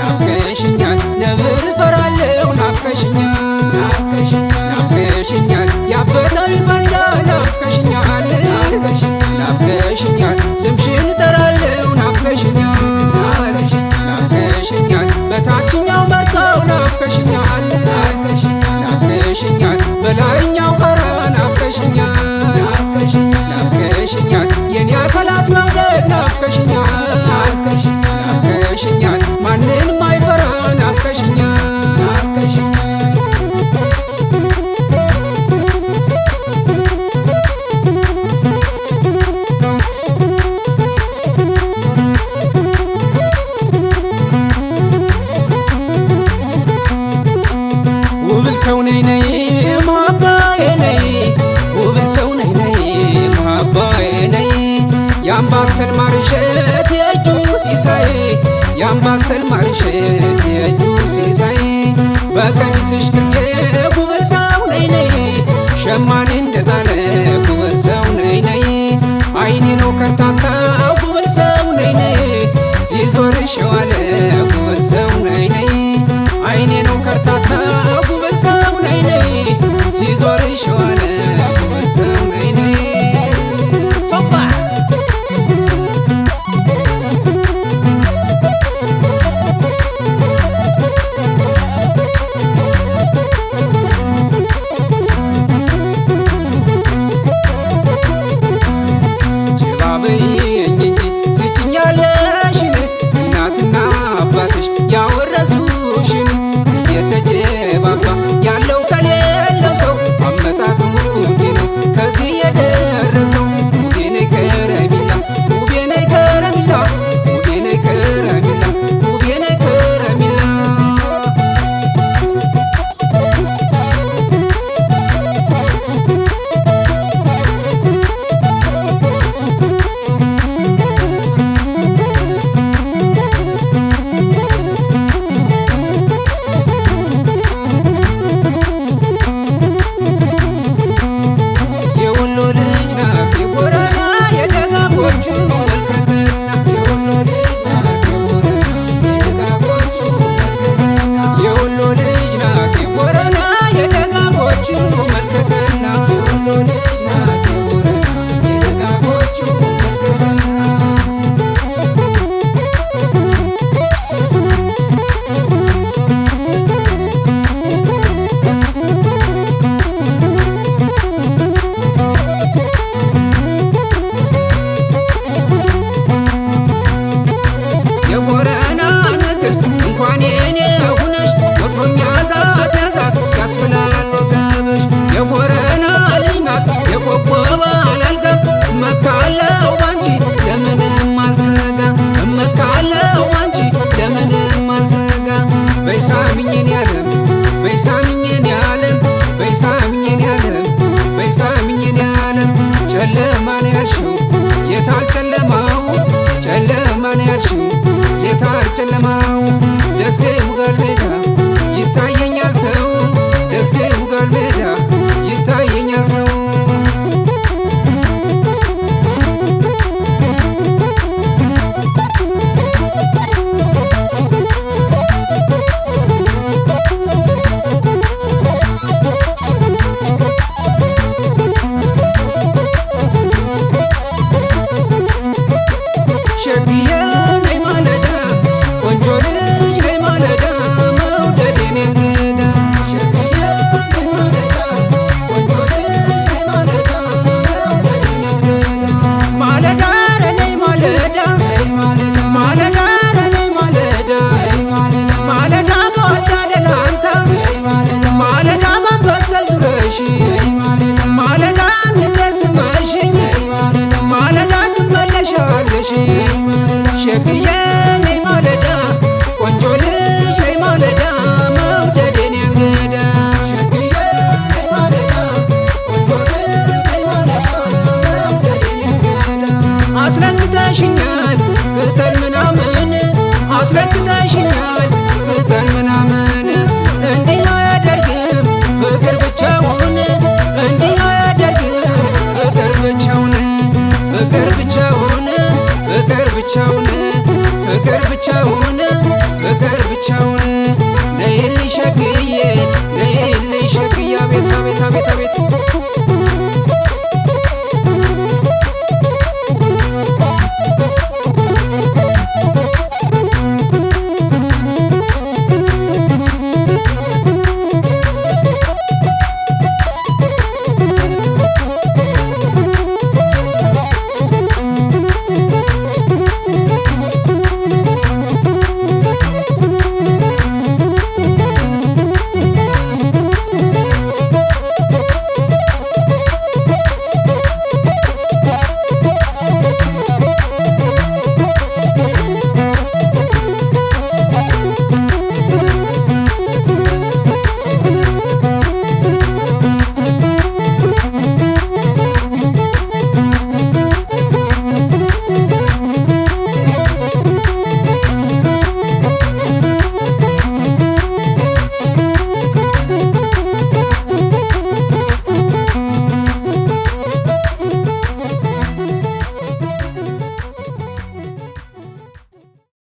ናፍቀሽኛል ነብር እፈራለሁ ናፍቀሽኛል ያበጠው ይፈንዳ ናፍቀሽኛል ስምሽን እጠራለሁ ናፍቀሽኛል በታችኛው መርካው ናፍቀሽኛል በላይኛው ኸራ ናፍቀሽኛል የኔ አካላት መውደድ ናፍቀሽኛል ማንንም አይፈራ ናፍቀሽኛል ውብል ሰው ነይ ነይ መሃባዬ ነይ ውብል ሰው ነይ ነይ መሃባዬ ነይ የአምባሰል ማርሸት የእጁ ሲሳይ የአምባሰል ማርሸት የእጁ ሲሳይ በቀሚስሽ ግርጌ ውብል ሰው ነይ ነይ ሸማኔ እንደጣለ ውብል ሰው ነይ ነይ አይኔ ነው ከርታታ ውብል ሰው ነይ ነይ ሲዞርሽ የዋለ ውብል ሰው ነይ ነይ አይኔ ነው ከርታታ ውብል ሰው ነይ ነይ ሲዞርሽ የዋለ ውብል ሰው ነይ ነይ ሶባ ጨለማን ያልሽው የታል ጨለማው ጨለማን ያልሽው የታል ጨለማው ደሴ ውጋል ሜዳ ይታየኛል ሰው ደሴ ውጋል ሜዳ ይታየኛል ሰው ሸግዬ ነይ ማለዳ ቆንጆ ልጅ ነይ ማለዳ መውደዴን እንግዳ ሸግዬ ነይ ማለዳ ቆንጆ ልጅ ነይ ማለዳ መውደዴን እንግዳ አስለክተሽኛል ቅጠል ምናምን አስለክተሽኛል ቅጠል ምናምን እንዲህ አያደርግም ፍቅር ብቻውን እንዲህ አያደርግም ፍቅር ብቻውን ፍቅር ብቻውን ፍቅር ብቻውን ፍቅር ናቸው